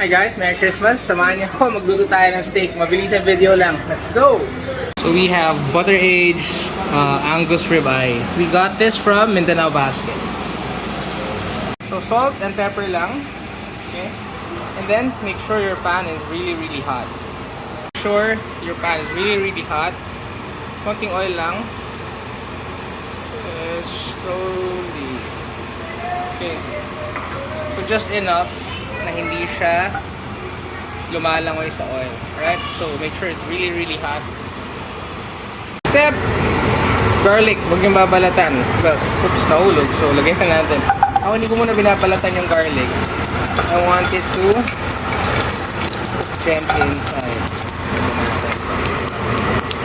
Hi guys, Merry Christmas. Samahan niyo ako, magluto tayo ng steak. Mabilis ang video lang. Let's go! So we have butter-aged Angus Ribeye. We got this from Mindanao Basket. So salt and pepper lang. Okay? And then make sure your pan is really hot. Make sure your pan is really hot. Konting oil lang. Slowly. Okay. So just enough na hindi siya lumalangoy sa oil. Right? So make sure it's really hot. Step! Garlic. Huwag yung babalatan. Well, oops, nahulog. So lagyan na natin. Ako hindi ko muna binabalatan yung garlic. I want it to jump inside.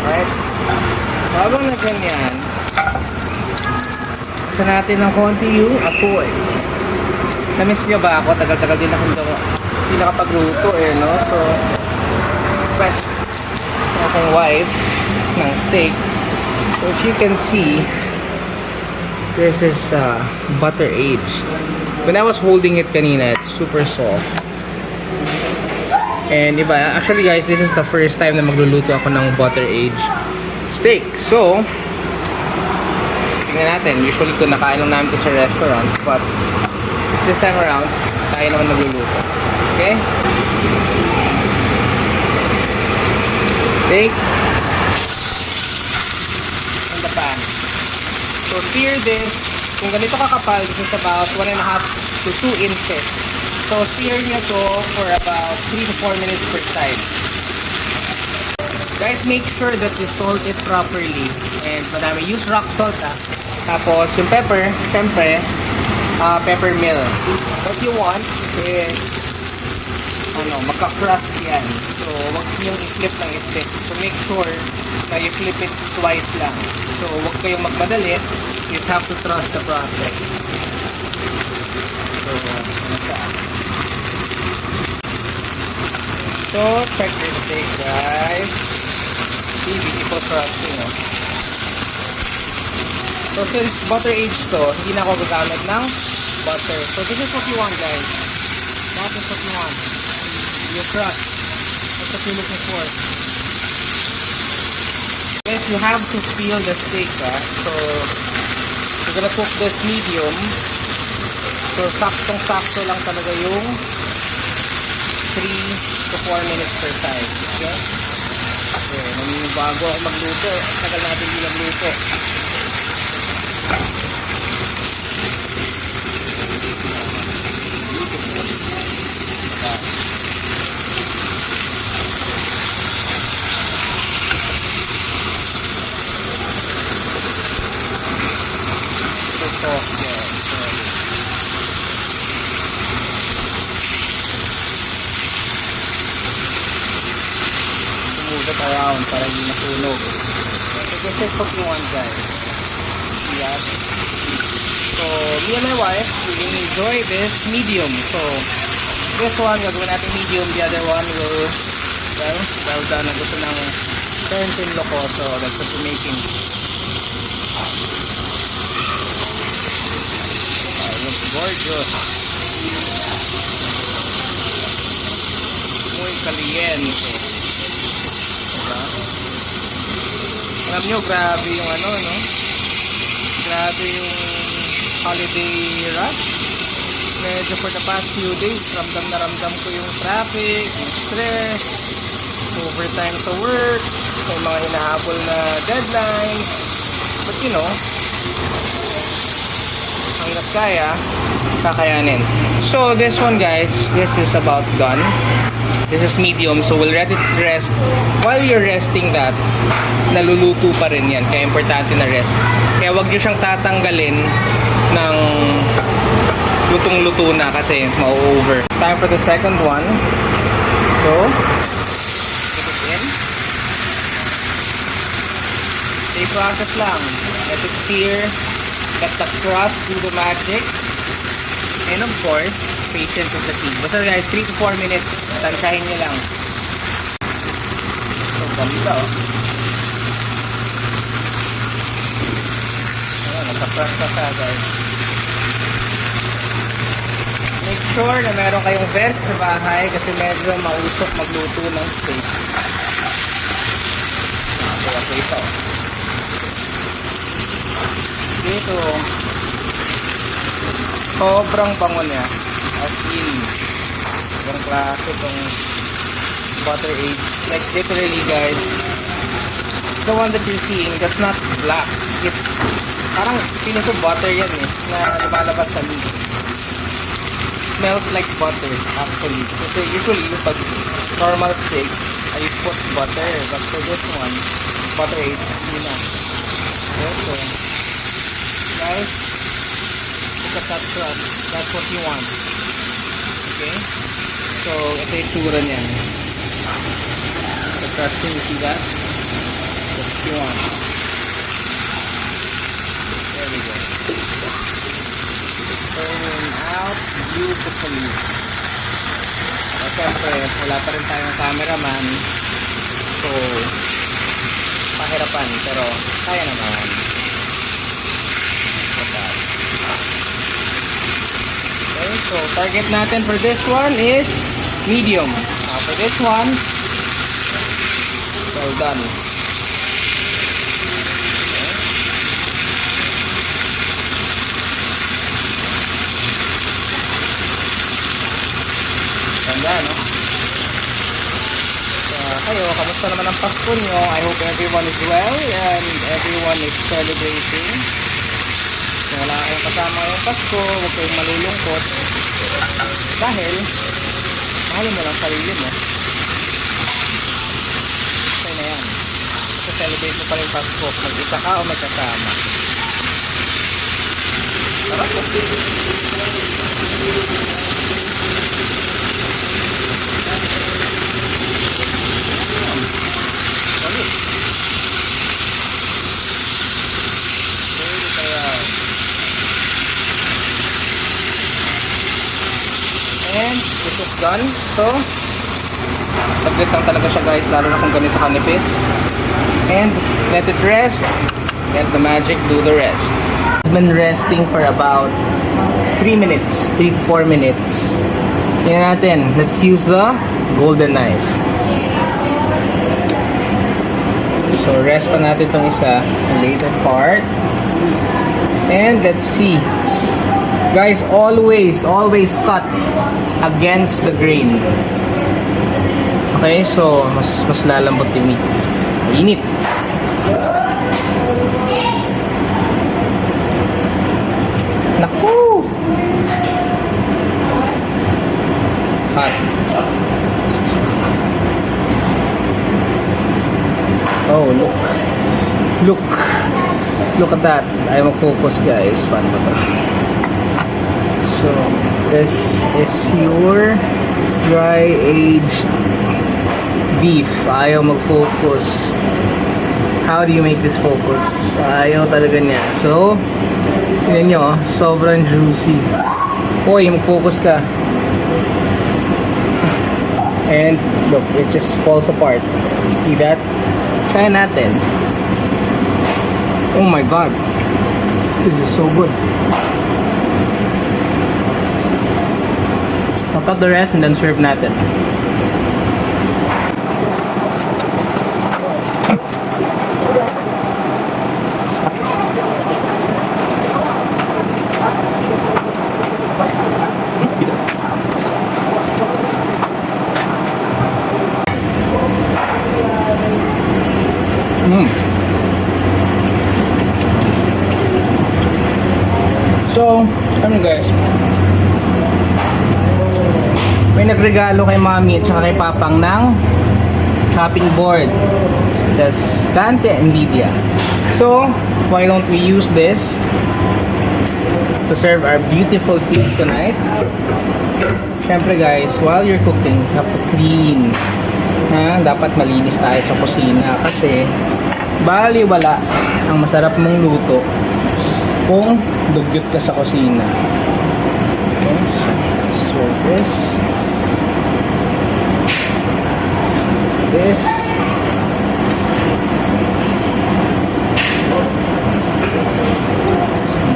Right? Habang na ganyan, sa natin ng konti yung apoy. Na-miss nyo ba ako? Tagal-tagal din ako hindi nakapagluto no? So, best akong wife ng steak. So, if you can see, this is butter aged. When I was holding it kanina, it's super soft. And iba, actually guys, this is the first time na magluluto ako ng butter aged steak. So, tingnan natin. Usually ko nakain lang namin ito sa restaurant, but this time around, tayo naman magluluto. Okay? Steak in the pan. So sear this. Kung ganito kakapal, this is about 1.5 to 2 inches. So sear nyo to for about 3 to 4 minutes per side. Guys, make sure that you salt it properly. And madami, use rock salt Tapos yung pepper, syempre, pepper mill. What you want is magka-crust yan. So, wag niyong i-flip ng i-flip. So, make sure na you flip it twice lang. So, wag kayong magmadali. You just have to trust the process. So, So, check your steak, guys. See, beautiful crusting, So, since butter aged to, hindi na ako gagamit ng butter. So, this is what you want, guys. That is what you want. Your crust. That's what you're looking for. Guys, you have to peel the steak, So, you're gonna cook this medium. So, saktong-sakto lang talaga yung 3 to 4 minutes per side. Okay? So, bago ako magluto, tagal natin hindi nagluto. Move it around para hindi masunog. So this is what you want, guys. Yeah. So me and my wife, we enjoy this medium. So this one, gagawin natin medium. The other one will, well done. Gusto ng turns in loco. So that's what we're making. Looks gorgeous. Muy caliente. Alam nyo, grabe yung grabe yung holiday rush. Medyo for the past few days, ramdam na ramdam ko yung traffic, yung stress, overtime sa work, may mga hinahabol na deadlines. But hanggat kaya, kakayanin. So this one, guys, this is about done. This is medium, so we'll let it rest. While you're resting that, naluluto pa rin yan. Kaya importante na rest. Kaya wag nyo siyang tatanggalin ng lutong-luto na kasi mau-over. Time for the second one. So, put it in. Same process lang. Let it sear. Let the crust do the magic. And of course, patience is the key. Basta guys, 3 to 4 minutes, tansyahin nyo lang. So, ganda nagka-crush na siya, guys. Make sure na meron kayong vent sa bahay kasi medyo mausok magluto ng steak. Kaya po ito. Dito, sobrang bango niya. As in, yung klase itong butter age. Like literally guys, the one that you're seeing, that's not black. It's parang feeling ko butter yan eh, na lumalabas sa meat. Smells like butter actually. Kasi usually pag normal steak, I put butter. But for this one, butter age, hindi na. Okay, so guys, look at that crust. That's what you want. Okay? So, ito yung tsura niyan. The crusting, you see that? That's what you want. There we go. Turning out beautifully. So, siyempre, wala pa rin tayong cameraman. So, pahirapan. Pero, kaya naman. Okay, so target natin for this one is medium. For this one, well done. Ganda, no? Kayo, kamusta naman ang Pasko nyo? I hope everyone is well and everyone is celebrating. Kung wala kayong kasama ngayong Pasko, huwag kayong malulungkot. Dahil, mahalin mo lang sarili mo. Okay na yan. Celebrate mo pa rin Pasko. Mag-isa ka o may kasama. Sarap po. And this is done. So, saglit lang talaga siya guys, lalo na kung ganito kanipis. And let it rest. Let the magic do the rest. It's been resting for about 3 minutes, 3 to 4 minutes. Tingnan natin. Let's use the golden knife. So, rest pa natin itong isa, the later part. And let's see. Guys, always cut against the grain. Okay, so mas lalambot yung meat. Init. Naku! Hot. Oh, look at that. Ayaw mag-focus guys. Paano ba ito? So, this is your dry aged beef. Ayaw mag-focus. How do you make this focus? Ayaw talaga niya. So, tignan nyo, sobrang juicy. Hoy, mag-focus ka. And, look, it just falls apart. See that? Try natin. Oh my god. This is so good. I'll cut the rest and then serve natin. So, ano guys? May nagregalo kay Mami at saka kay Papang ng chopping board. It says Dante Nvidia. So, why don't we use this to serve our beautiful piece tonight? Syempre guys, while you're cooking, you have to clean. Dapat malinis tayo sa kusina kasi baliwala ang masarap mong luto kung dugyot ka sa kusina. Okay, so let's serve this.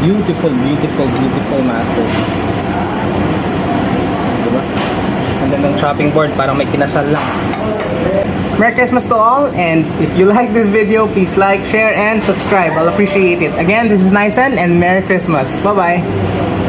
Beautiful masterpiece. chopping board, parang may kinasal lang. Merry Christmas to all, and if you like this video, please like, share, and subscribe. I'll appreciate it. Again, this is Nyson, and Merry Christmas. Bye-bye!